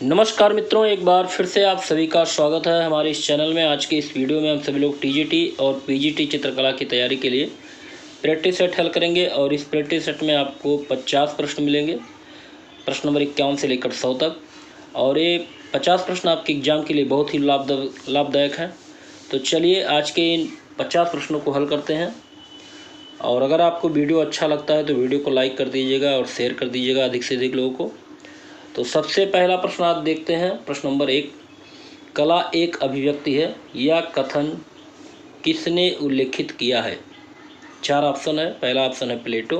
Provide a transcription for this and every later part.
नमस्कार मित्रों, एक बार फिर से आप सभी का स्वागत है हमारे इस चैनल में। आज की इस वीडियो में हम सभी लोग टीजीटी और पीजीटी चित्रकला की तैयारी के लिए प्रैक्टिस सेट हल करेंगे और इस प्रैक्टिस सेट में आपको 50 प्रश्न मिलेंगे, प्रश्न नंबर 51 से लेकर 100 तक। और ये 50 प्रश्न आपके एग्जाम के लिए बहुत ही लाभदायक हैं। तो चलिए आज के इन 50 प्रश्नों को हल करते हैं। और अगर आपको वीडियो अच्छा लगता है तो वीडियो को लाइक कर दीजिएगा और शेयर कर दीजिएगा अधिक से अधिक लोगों को। तो सबसे पहला प्रश्न आप देखते हैं, प्रश्न नंबर 1। कला एक अभिव्यक्ति है, यह कथन किसने उल्लेखित किया है? 4 ऑप्शन है। पहला ऑप्शन है प्लेटो,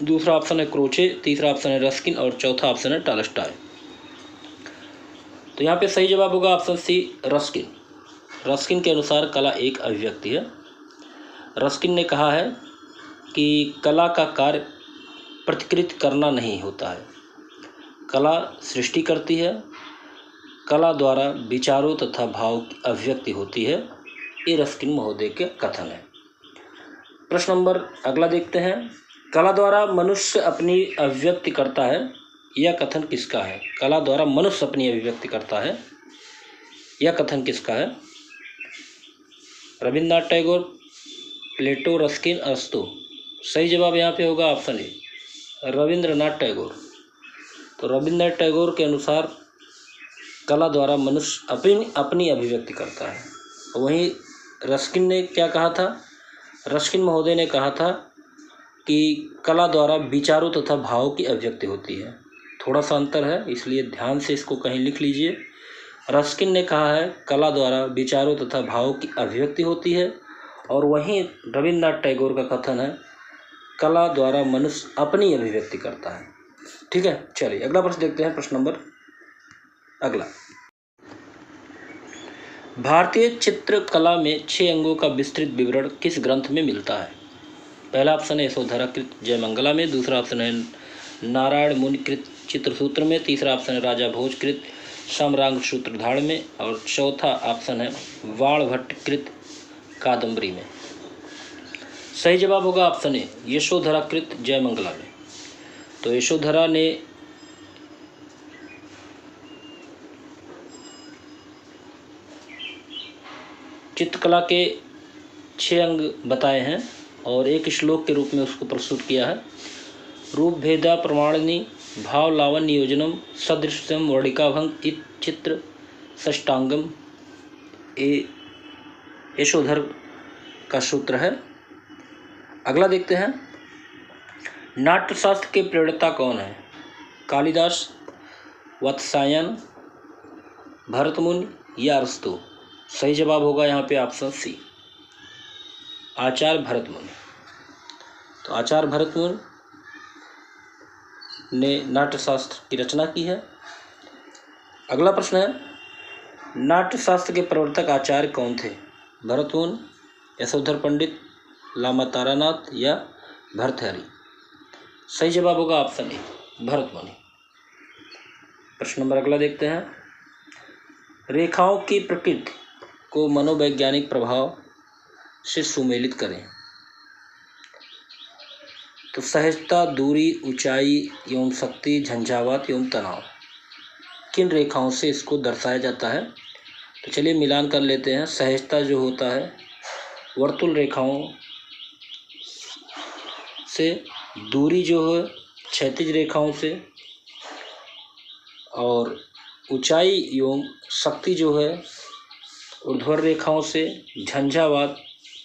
दूसरा ऑप्शन है क्रोचे, तीसरा ऑप्शन है रस्किन और चौथा ऑप्शन है टॉलस्टॉय। तो यहाँ पे सही जवाब होगा ऑप्शन सी, रस्किन। रस्किन के अनुसार कला एक अभिव्यक्ति है। रस्किन ने कहा है कि कला का कार्य प्रतिकृत करना नहीं होता है, कला सृष्टि करती है, कला द्वारा विचारों तथा भाव की अभिव्यक्ति होती है। ये रस्किन महोदय के कथन है। प्रश्न नंबर अगला देखते हैं। कला द्वारा मनुष्य अपनी अभिव्यक्ति करता है, यह कथन किसका है? कला द्वारा मनुष्य अपनी अभिव्यक्ति करता है, यह कथन किसका है? रविन्द्रनाथ टैगोर, प्लेटो, रस्किन, अरस्तू। सही जवाब यहाँ पे होगा ऑप्शन ए, रविन्द्रनाथ टैगोर। तो रविन्द्रनाथ टैगोर के अनुसार कला द्वारा मनुष्य अपनी अभिव्यक्ति करता है। वहीं रस्किन ने क्या कहा था? रस्किन महोदय ने कहा था कि कला द्वारा विचारों तथा भावों की अभिव्यक्ति होती है। थोड़ा सा अंतर है, इसलिए ध्यान से इसको कहीं लिख लीजिए। रस्किन ने कहा है कला द्वारा विचारों तथा भावों की अभिव्यक्ति होती है, और वहीं रविन्द्रनाथ टैगोर का कथन है कला द्वारा मनुष्य अपनी अभिव्यक्ति करता है। ठीक है, चलिए अगला प्रश्न देखते हैं। प्रश्न नंबर अगला, भारतीय चित्रकला में 6 अंगों का विस्तृत विवरण किस ग्रंथ में मिलता है? पहला ऑप्शन है यशोधराकृत जयमंगला में, दूसरा ऑप्शन है नारायण मुनिकृत चित्रसूत्र में, तीसरा ऑप्शन है राजा भोजकृत समरांग सूत्रधार में, और चौथा ऑप्शन है वाणभट्टकृत कादम्बरी में। सही जवाब होगा ऑप्शन ए, यशोधराकृत जयमंगला में। तो यशोधरा ने चित्रकला के 6 अंग बताए हैं और एक श्लोक के रूप में उसको प्रस्तुत किया है। रूप भेदा प्रमाणनी भाव लावण्य योजनम सदृश्यम वर्णिकाभंग इत चित्र षष्टांगम, ये यशोधर का सूत्र है। अगला देखते हैं, नाट्यशास्त्र के प्रणेता कौन है? कालिदास, वात्स्यायन, भरतमुनि या अरस्तू? सही जवाब होगा यहाँ पे ऑप्शन सी, आचार्य भरतमुनि। तो आचार्य भरतमुनि ने नाट्यशास्त्र की रचना की है। अगला प्रश्न है, नाट्यशास्त्र के प्रवर्तक आचार्य कौन थे? भरतमुनि, यशोधर पंडित, लामा तारानाथ या भर्तृहरि? सही जवाब होगा ऑप्शन ए, भरतमुनि। प्रश्न नंबर अगला देखते हैं, रेखाओं की प्रकृति को मनोवैज्ञानिक प्रभाव से सुमेलित करें। तो सहजता, दूरी, ऊंचाई एवं शक्ति, झंझावात एवं तनाव, किन रेखाओं से इसको दर्शाया जाता है? तो चलिए मिलान कर लेते हैं। सहजता जो होता है वर्तुल रेखाओं से, दूरी जो है क्षैतिज रेखाओं से, और ऊंचाई एवं शक्ति जो है ऊर्ध्वाधर रेखाओं से, झंझावात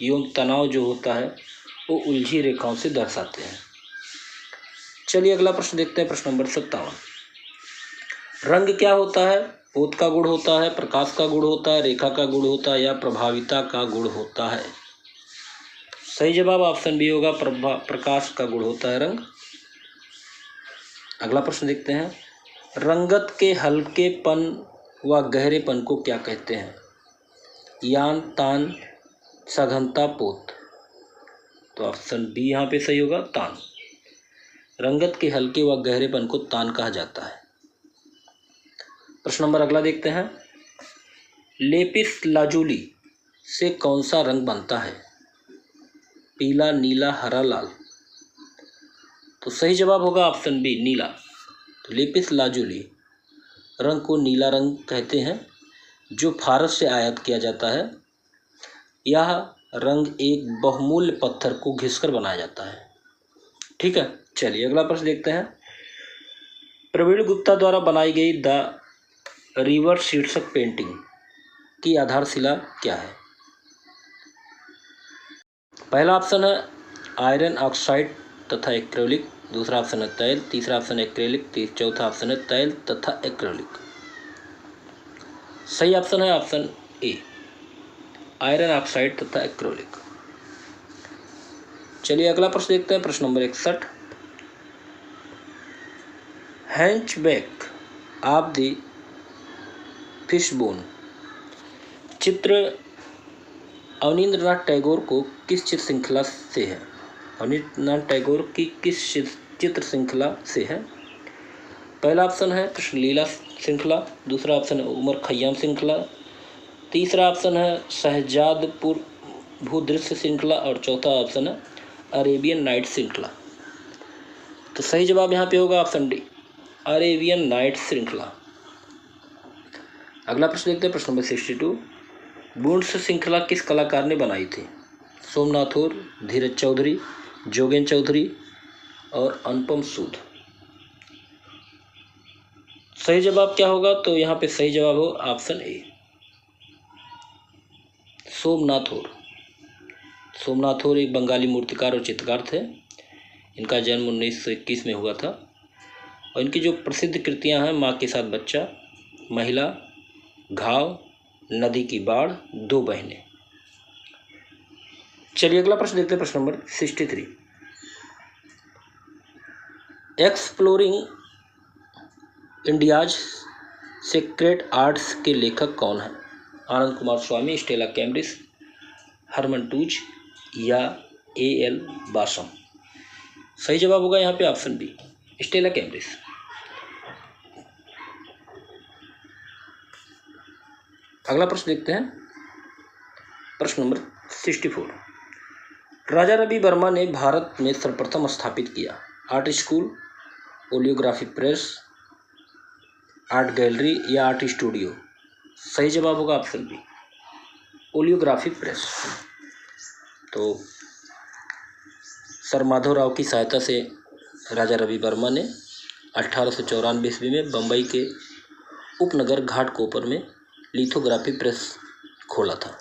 एवं तनाव जो होता है वो उलझी रेखाओं से दर्शाते हैं। चलिए अगला प्रश्न देखते हैं। प्रश्न नंबर 57। रंग क्या होता है? पोत का गुण होता है, प्रकाश का गुण होता है, रेखा का गुण होता है या प्रभाविता का गुण होता है? सही जवाब ऑप्शन बी होगा, प्रकाश का गुण होता है रंग। अगला प्रश्न देखते हैं, रंगत के हल्केपन व गहरेपन को क्या कहते हैं? यान, तान, सघनता, पोत? तो ऑप्शन बी यहाँ पे सही होगा, तान। रंगत के हल्के व गहरेपन को तान कहा जाता है। प्रश्न नंबर अगला देखते हैं, लेपिस लाजुली से कौन सा रंग बनता है? पीला, नीला, हरा, लाल? तो सही जवाब होगा ऑप्शन बी, नीला। तो लेपिस लाजुली रंग को नीला रंग कहते हैं, जो फारस से आयात किया जाता है। यह रंग एक बहुमूल्य पत्थर को घिसकर बनाया जाता है। ठीक है, चलिए अगला प्रश्न देखते हैं। प्रवीण गुप्ता द्वारा बनाई गई द रिवर शीर्षक पेंटिंग की आधारशिला क्या है? पहला ऑप्शन है आयरन ऑक्साइड तथा एक्रेलिक, दूसरा ऑप्शन है तैल, तीसरा ऑप्शन है एक्रेलिक, चौथा ऑप्शन है तैल तथा एक्रेलिक। सही ऑप्शन है ऑप्शन ए, आयरन ऑक्साइड तथा एक्रेलिक। चलिए अगला प्रश्न देखते हैं, प्रश्न नंबर 61। हैंचबैक ऑफ द फिशबोन चित्र अवनींद्रनाथ टैगोर को किस चित्र श्रृंखला से है? अवनींद्रनाथ टैगोर की किस चित्र श्रृंखला से है? पहला ऑप्शन है कृष्णलीला श्रृंखला, दूसरा ऑप्शन है उमर खय्याम श्रृंखला, तीसरा ऑप्शन है शहजादपुर भूदृश्य श्रृंखला और चौथा ऑप्शन है अरेबियन नाइट श्रृंखला। तो सही जवाब यहाँ पे होगा ऑप्शन डी, अरेबियन नाइट श्रृंखला। अगला प्रश्न देखते हैं, प्रश्न नंबर 62। वुड्स श्रृंखला किस कलाकार ने बनाई थी? सोमनाथ और, धीरज चौधरी, जोगेंद्र चौधरी और अनुपम सूद। सही जवाब क्या होगा? तो यहाँ पे सही जवाब हो ऑप्शन ए, सोमनाथ और। सोमनाथ और एक बंगाली मूर्तिकार और चित्रकार थे। इनका जन्म 1921 में हुआ था और इनकी जो प्रसिद्ध कृतियां हैं माँ के साथ बच्चा, महिला, घाव, नदी की बाढ़, दो बहनें। चलिए अगला प्रश्न देखते हैं, प्रश्न number 63। Exploring India's secret arts के लेखक कौन है? आनंद कुमार स्वामी, स्टेला कैम्ब्रिज, हरमन टूज या ए.एल. बासम। सही जवाब होगा यहाँ पे ऑप्शन बी, स्टेला कैम्ब्रिज। अगला प्रश्न देखते हैं, प्रश्न नंबर 64। राजा रवि वर्मा ने भारत में सर्वप्रथम स्थापित किया art school, oleography press, art gallery या आर्ट स्टूडियो। सही जवाब होगा ऑप्शन बी, ओलियोग्राफी प्रेस। तो सर माधवराव की सहायता से राजा रवि वर्मा ने 1894 ईस्वी में बम्बई के उपनगर घाटकोपर में लिथोग्राफी प्रेस खोला था।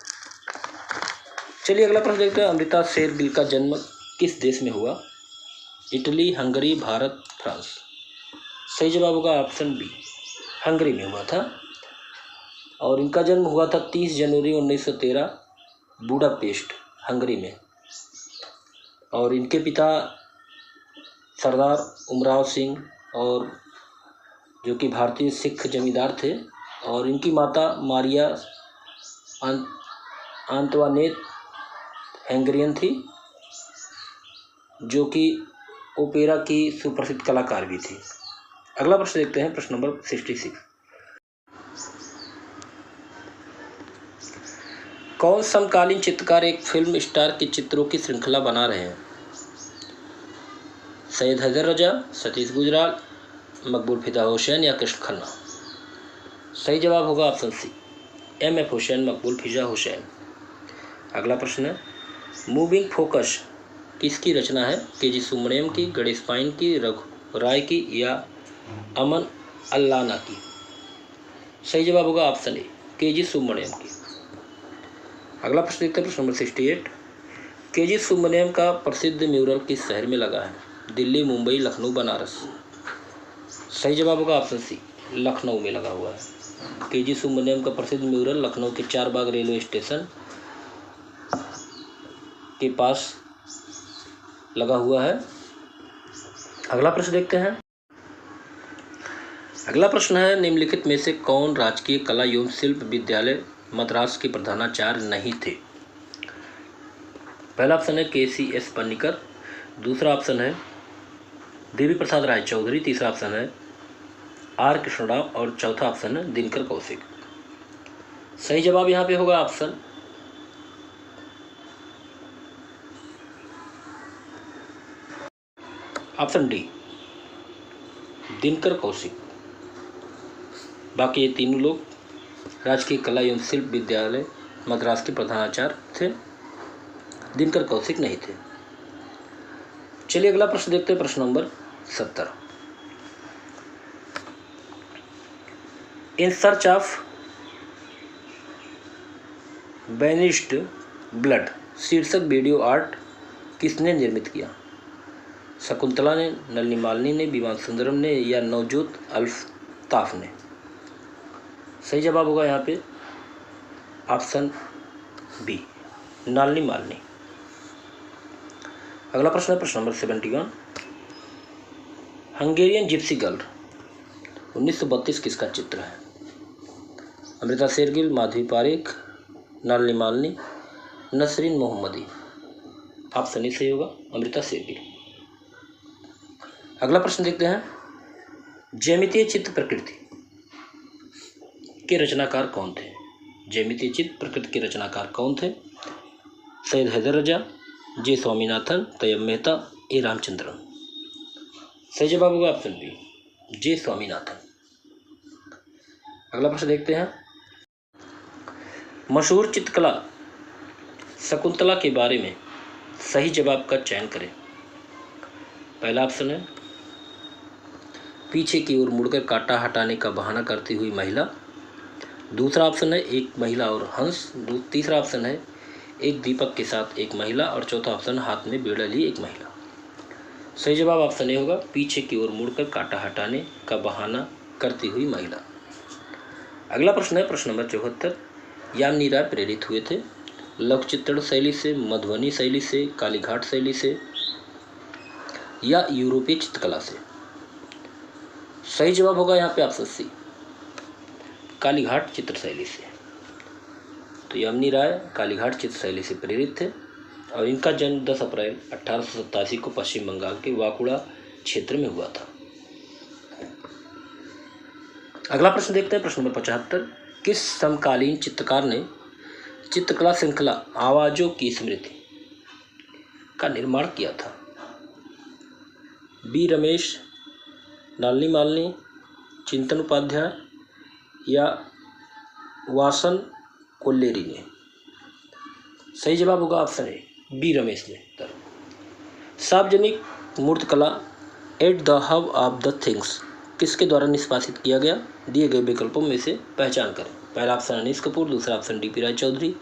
चलिए अगला प्रश्न देखते हैं, अमृता शेरगिल का जन्म किस देश में हुआ? Italy, Hungary, Bharat, France. सही जवाब होगा ऑप्शन बी, हंगरी में हुआ था और इनका जन्म हुआ था 30 जनवरी 1913 बुडापेस्ट, हंगरी में। और इनके पिता सरदार उमराव सिंह और जो कि भारतीय सिख जमींदार थे, और इनकी माता मारिया आंतवानेत हंगेरियन थी, जो कि ओपेरा की सुप्रसिद्ध कलाकार भी थी। अगला प्रश्न देखते हैं, प्रश्न नंबर 66। कौन समकालीन चित्रकार एक फिल्म स्टार के चित्रों की श्रृंखला बना रहे हैं? सैयद हैदर रजा, सतीश गुजराल, मकबूल फिदा हुसैन या कृष्ण खन्ना। सही जवाब होगा ऑप्शन सी, M.F. हुसैन, मकबूल फिजा हुसैन। अगला प्रश्न है, मूविंग फोकस किसकी रचना है? के.जी. सुब्रमण्यम की, गणेश पाइन की, रघु राय की या अमन अल्लाना की। सही जवाब होगा ऑप्शन ए, के.जी. सुब्रमण्यम की। अगला प्रश्न देखते हैं, प्रश्न नंबर 68। के.जी. सुब्रमण्यम का प्रसिद्ध म्यूरल किस शहर में लगा है? दिल्ली, मुंबई, लखनऊ, बनारस। सही जवाब होगा ऑप्शन सी, लखनऊ में लगा हुआ है। के.जी. सुब्रमण्यम का प्रसिद्ध म्यूरल लखनऊ के चारबाग रेलवे स्टेशन के पास लगा हुआ है। अगला प्रश्न देखते हैं। अगला प्रश्न है, निम्नलिखित में से कौन राजकीय कला एवं शिल्प विद्यालय मद्रास के प्रधानाचार्य नहीं थे? पहला ऑप्शन है के.सी.एस. पन्नीकर, दूसरा ऑप्शन है देवी प्रसाद राय चौधरी, तीसरा ऑप्शन है आर. कृष्णराव और चौथा ऑप्शन है दिनकर कौशिक। सही जवाब यहाँ पे होगा ऑप्शन डी, दिनकर कौशिक। बाकी ये तीनों लोग राजकीय कला एवं शिल्प विद्यालय मद्रास के प्रधानाचार्य थे। दिनकर कौशिक नहीं थे। चलिए अगला प्रश्न देखते हैं, प्रश्न number 70। In search of vanished blood शीर्षक वीडियो आर्ट किसने निर्मित किया? शकुंतला ने, नलिनी मालनी ने, विमान सुंदरम ने या नवजोत अल्ताफ ने? सही जवाब होगा यहाँ पे ऑप्शन बी, नलिनी मालनी। अगला प्रश्न है प्रश्न नंबर 71। हंगेरियन जिप्सी गर्ल 1932 किसका चित्र है? अमृता शेरगिल, माधवी पारेख, नलिनी मालनी, नसरीन मोहम्मदी? ऑप्शन ई सही होगा, अमृता शेरगिल। अगला प्रश्न देखते हैं, ज्यामितीय चित्र प्रकृति के रचनाकार कौन थे? ज्यामितीय चित्र प्रकृति के रचनाकार कौन थे? सैयद हैदर रजा, जे स्वामीनाथन, तैयब मेहता, ए रामचंद्रन? सही जवाब होगा ऑप्शन बी, जे स्वामीनाथन। अगला प्रश्न देखते हैं, मशहूर चित्रकला शकुंतला के बारे में सही जवाब का चयन करें। पहला ऑप्शन है पीछे की ओर मुड़कर कांटा हटाने का बहाना करती हुई महिला। दूसरा ऑप्शन है एक महिला और हंस। तीसरा ऑप्शन है एक दीपक के साथ एक महिला। और चौथा ऑप्शन हाथ में बेड़ा लिए एक महिला। सही जवाब ऑप्शन ए होगा, पीछे की ओर मुड़कर कांटा हटाने का बहाना करती हुई महिला। अगला प्रश्न है प्रश्न नंबर 74। यामिनी राय प्रेरित हुए थे लघु चित्रण शैली से, मधुबनी शैली से, कालीघाट शैली से या यूरोपीय चित्रकला से? सही जवाब होगा यहाँ पे ऑप्शन सी, कालीघाट चित्र शैली से। तो यामिनी राय कालीघाट चित्र शैली से प्रेरित थे और इनका जन्म 10 अप्रैल 1887 को पश्चिम बंगाल के वाकुड़ा क्षेत्र में हुआ था। अगला प्रश्न देखते हैं प्रश्न नंबर 75। किस समकालीन चित्रकार ने चित्रकला श्रृंखला आवाज़ों की स्मृति का निर्माण किया था? बी रमेश, नलिनी मालनी, चिंतन उपाध्याय या वासन कोल्लेरी ने? सही जवाब होगा ऑप्शन ए, बी रमेश ने। सार्वजनिक मूर्तिकला at the hub of the things किसके द्वारा निष्पादित किया गया? दिए गए विकल्पों में से पहचान करें। पहला ऑप्शन अनीश कपूर, दूसरा ऑप्शन डी पी राय चौधरी,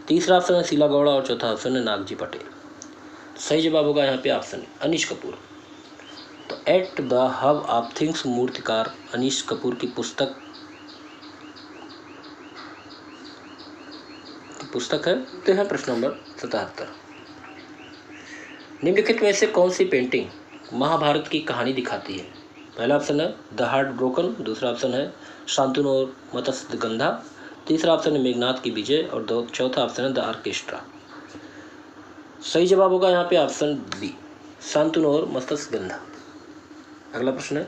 तीसरा ऑप्शन है शीला गौड़ा और चौथा ऑप्शन है नागजी पटेल। सही जवाब होगा यहाँ पे ऑप्शन अनीश कपूर। तो at the hub of things मूर्तिकार अनीश कपूर की पुस्तक है। तो है प्रश्न नंबर 77। निम्नलिखित में से कौन सी पेंटिंग महाभारत की कहानी दिखाती है? पहला ऑप्शन है द हार्ट ब्रोकन, दूसरा ऑप्शन है शांतनु और मत्स्यगंधा, तीसरा ऑप्शन है मेघनाथ की विजय और चौथा ऑप्शन है द ऑर्केस्ट्रा। सही जवाब होगा यहाँ पे ऑप्शन बी, शांतनु और मत्स्यगंधा। अगला प्रश्न है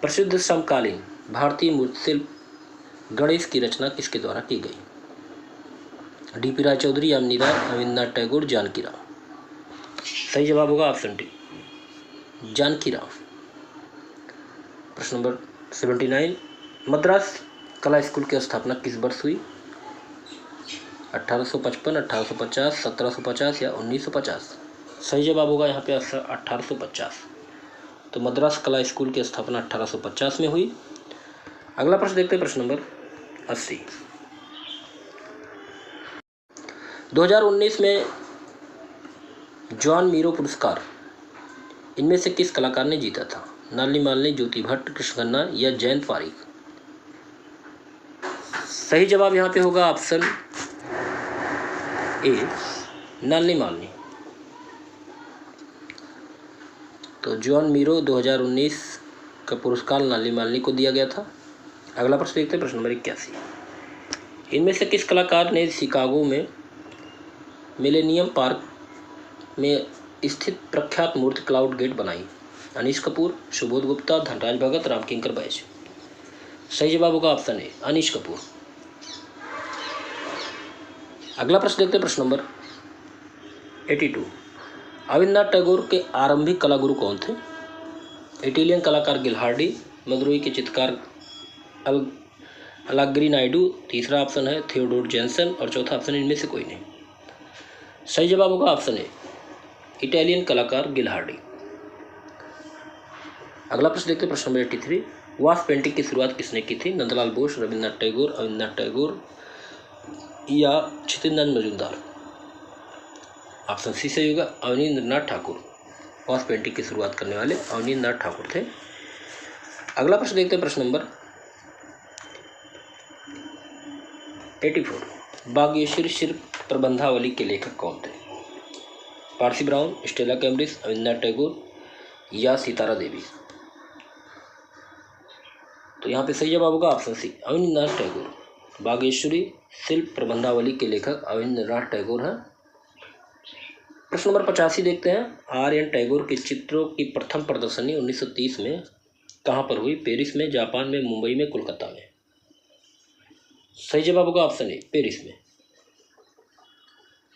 प्रसिद्ध समकालीन भारतीय मूर्तिशिल्प गणेश की रचना किसके द्वारा की गई? डी पी राय चौधरी, यामिनी राय, रविन्द्रनाथ टैगोर, जानकी राम? सही जवाब होगा ऑप्शन डी, जानकी राम। प्रश्न नंबर 79। मद्रास कला स्कूल की स्थापना किस वर्ष हुई? 1855, 1850, 1750 या 1950? सही जवाब होगा यहाँ पे 1850। तो मद्रास कला स्कूल की स्थापना 1850 में हुई। अगला प्रश्न देखते हैं प्रश्न नंबर 80। 2019 में जॉन मीरो पुरस्कार इनमें से किस कलाकार ने जीता था? नलिनी मालनी, ज्योति भट्ट, कृष्ण खन्ना या जयंत पारीख? सही जवाब यहाँ पे होगा ऑप्शन ए, नलिनी मालनी। तो जॉन मीरो 2019 का पुरस्कार नलिनी मालनी को दिया गया था। अगला प्रश्न देखते हैं प्रश्न नंबर 81। इनमें से किस कलाकार ने शिकागो में मिलेनियम पार्क में स्थित प्रख्यात मूर्ति क्लाउड गेट बनाई? अनीश कपूर, सुबोध गुप्ता, धनराज भगत, रामकिंकर बैज? सही जवाब होगा ऑप्शन ए, अनीश कपूर। अगला प्रश्न देखते हैं प्रश्न नंबर 82। रविन्द्रनाथ टैगोर के आरंभिक कलागुरु कौन थे? इटालियन कलाकार गिल्हार्डी, मदुरई के चित्रकार अलाग्री नायडू, तीसरा ऑप्शन है थियोडोर जेंसन और चौथा ऑप्शन है इनमें से कोई नहीं। सही जवाब होगा ऑप्शन ए, इटालियन कलाकार गिलहार्डी। अगला प्रश्न देखते हैं, प्रश्न नंबर 83। वास पेंटिंग की शुरुआत किसने की थी? नंदलाल बोस, रविन्द्रनाथ टैगोर, अविनाश टैगोर या छितिनंद मजूमदार? ऑप्शन सी सही होगा, अवनींद्रनाथ ठाकुर। वास पेंटिंग की शुरुआत करने वाले अवनींद्रनाथ ठाकुर थे। अगला प्रश्न देखते हैं, प्रश्न नंबर 84। बागेश्वरी शिल्प प्रबंधावली के लेखक कौन थे? Parsi brown, Stella Cambridge, Avinash Tagore या सितारा देवी? तो यहाँ पे सही जवाब होगा ऑप्शन सी, अविनाश टैगोर। बागेश्वरी शिल्प प्रबंधावली के लेखक अविनाश टैगोर हैं। प्रश्न नंबर 85 देखते हैं। आर.एन. टैगोर के चित्रों की प्रथम प्रदर्शनी 1930 में कहाँ पर हुई? पेरिस में, जापान में, मुंबई में, कोलकाता में? सही जवाब होगा ऑप्शन ए, पेरिस में।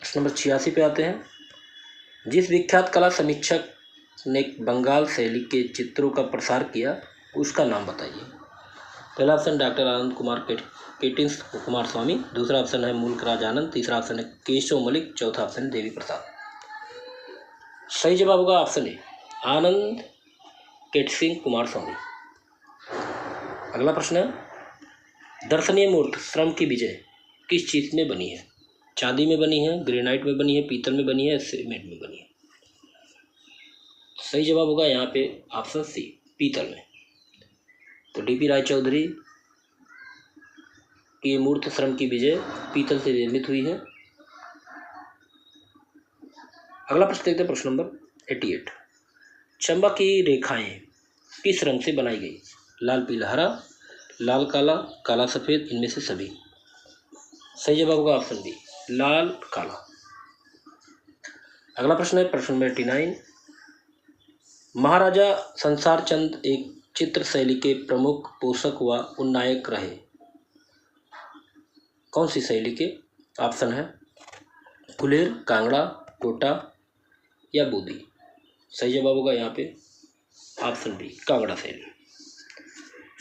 प्रश्न नंबर 86 पे आते हैं। जिस विख्यात कला समीक्षक ने बंगाल शैली के चित्रों का प्रसार किया उसका नाम बताइए। पहला ऑप्शन डॉक्टर आनंद कुमार केटिंस कुमार स्वामी, दूसरा ऑप्शन है मुल्क राज आनंद, तीसरा ऑप्शन है केशव मलिक, चौथा ऑप्शन है देवी प्रसाद। सही जवाब होगा ऑप्शन ए, आनंद केटसिंह कुमार स्वामी। अगला प्रश्न है, दर्शनीय मूर्ति श्रम की विजय किस चीज में बनी है? चांदी में बनी है, ग्रेनाइट में बनी है, पीतल में बनी है, सीमेंट में बनी है? सही जवाब होगा यहाँ पे ऑप्शन सी, पीतल में। तो डी.पी. रायचौधरी की मूर्ति श्रम की विजय पीतल से निर्मित हुई है। अगला प्रश्न देखते हैं, प्रश्न नंबर 88। चंबा की रेखाएं किस रंग से बनाई गई? लाल पीला हरा, लाल काला, काला सफेद, इनमें से सभी? सही जवाब होगा ऑप्शन बी, लाल काला। अगला प्रश्न है, प्रश्न नंबर 89। महाराजा संसार चंद एक चित्र शैली के प्रमुख पोषक व उन्नायक रहे, कौन सी शैली के? ऑप्शन है गुलेर, कांगड़ा, टोटा या बूदी? सही जवाब होगा यहाँ पे ऑप्शन बी, कांगड़ा शैली।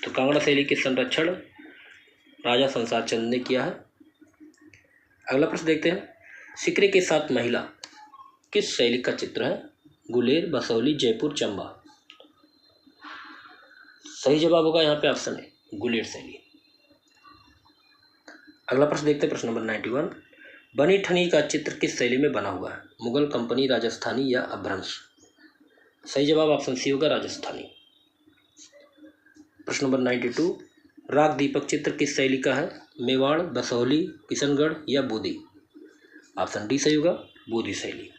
तो कांगड़ा शैली के संरक्षण राजा संसार चंद ने किया है। अगला प्रश्न देखते हैं। सिकरे के साथ महिला किस शैली का चित्र है? गुलेर, बसौली, जयपुर, चंबा? सही जवाब होगा यहाँ पे ऑप्शन है गुलेर शैली। अगला प्रश्न देखते हैं, प्रश्न नंबर 91। बनी ठनी का चित्र किस शैली में बना हुआ है? मुगल, कंपनी, राजस्थानी या अपभ्रंश? सही जवाब ऑप्शन सी होगा, राजस्थानी। प्रश्न नंबर 92। राग दीपक चित्र किस शैली का है? मेवाड़, बसौली, किशनगढ़ या बूदी? ऑप्शन डी सही होगा, बूदी शैली।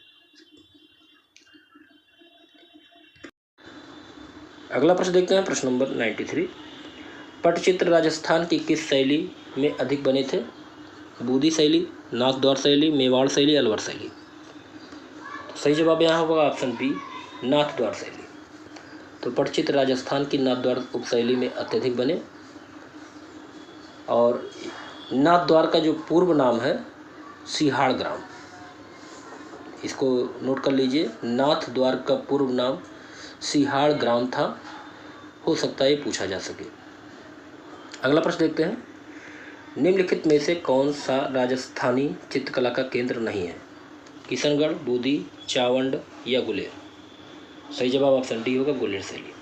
अगला प्रश्न देखते हैं, प्रश्न नंबर 93। पटचित्र राजस्थान की किस शैली में अधिक बने थे? बूदी शैली, नाथद्वार शैली, मेवाड़ शैली, अलवर शैली? सही जवाब यहाँ होगा ऑप्शन बी, नाथद्वार शैली। तो पटचित्र राजस्थान की नाथद्वार उपशैली में अत्यधिक बने। और नाथद्वार का जो पूर्व नाम है सिहाड़ ग्राम, इसको नोट कर लीजिए। नाथद्वार का पूर्व नाम सिहाड़ ग्राम था, हो सकता है ये पूछा जा सके। अगला प्रश्न देखते हैं। निम्नलिखित में से कौन सा राजस्थानी चित्रकला का केंद्र नहीं है? किशनगढ़, बूदी, चावंड या गुलेर? सही जवाब ऑप्शन डी होगा, गुलेर शैली।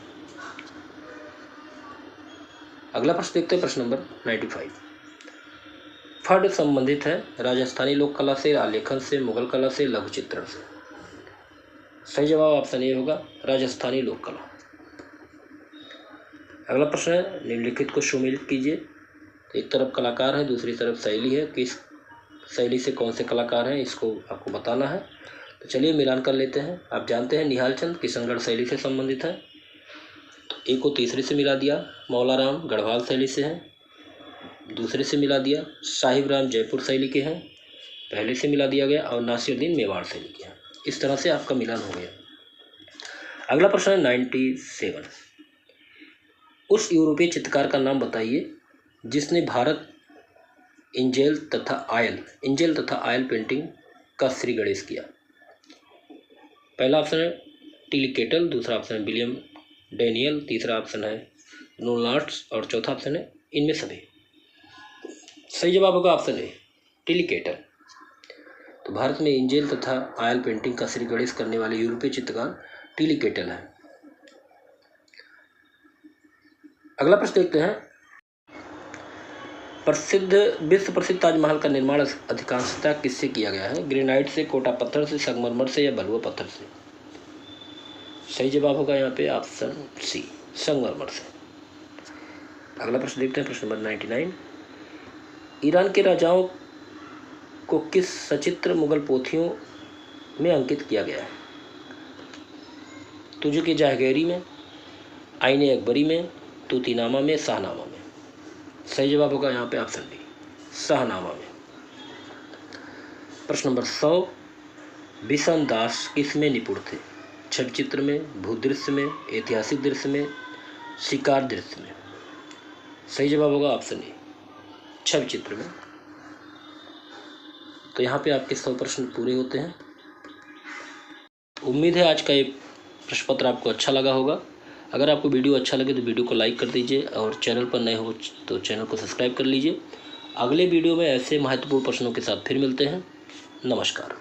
अगला प्रश्न देखते हैं, प्रश्न नंबर 95। फड संबंधित है राजस्थानी लोक कला से, आलेखन से, मुगल कला से, लघु चित्रण से? सही जवाब ऑप्शन ए होगा, राजस्थानी लोक कला। अगला प्रश्न है, निम्नलिखित को सुमेलित कीजिए। तो एक तरफ कलाकार है, दूसरी तरफ शैली है, किस शैली से कौन से कलाकार हैं इसको आपको बताना है। तो चलिए मिलान कर लेते हैं। आप जानते हैं निहाल चंद किशनगढ़ शैली से संबंधित है, तो एक को तीसरे से मिला दिया। मौला राम गढ़वाल शैली से हैं, दूसरे से मिला दिया। साहिब राम जयपुर शैली के हैं, पहले से मिला दिया गया। और नासिरुद्दीन मेवाड़ शैली के हैं। इस तरह से आपका मिलान हो गया। अगला प्रश्न है 97। उस यूरोपीय चित्रकार का नाम बताइए जिसने भारत इंजेल तथा आयल पेंटिंग का श्री गणेश किया। पहला ऑप्शन है टीली केटल, दूसरा ऑप्शन है विलियम डेनियल, तीसरा ऑप्शन है नोलार्ट्स और चौथा ऑप्शन है इनमें सभी। सही जवाब होगा ऑप्शन ए, टिलिकेटर। तो भारत में इंजेल तथा ऑयल पेंटिंग का श्री गणेश करने वाले यूरोपीय चित्रकार टिलिकेटर है। अगला प्रश्न देखते हैं, विश्व प्रसिद्ध ताजमहल का निर्माण अधिकांशतः किससे किया गया है? ग्रेनाइट से, कोटा पत्थर से, संगमरमर से या बलुआ पत्थर से? सही जवाब होगा यहाँ पे ऑप्शन सी, संगमरमर से। अगला प्रश्न देखते हैं, प्रश्न नंबर 99। ईरान के राजाओं को किस सचित्र मुगल पोथियों में अंकित किया गया है? तुजुक-ए जहांगीरी में, आईन अकबरी में, तूतीनामा में, शाहनामा में? सही जवाब होगा यहाँ पे ऑप्शन डी, शाहनामा में। प्रश्न नंबर 100। बिशन दास किस में निपुण थे? छवि चित्र में, भूदृश्य में, ऐतिहासिक दृश्य में, शिकार दृश्य में? सही जवाब होगा ऑप्शन ए, छवि चित्र में। तो यहाँ पे आपके 100 प्रश्न पूरे होते हैं। उम्मीद है आज का ये प्रश्न पत्र आपको अच्छा लगा होगा। अगर आपको वीडियो अच्छा लगे तो वीडियो को लाइक कर दीजिए और चैनल पर नए हो तो चैनल को सब्सक्राइब कर लीजिए। अगले वीडियो में ऐसे महत्वपूर्ण प्रश्नों के साथ फिर मिलते हैं। नमस्कार।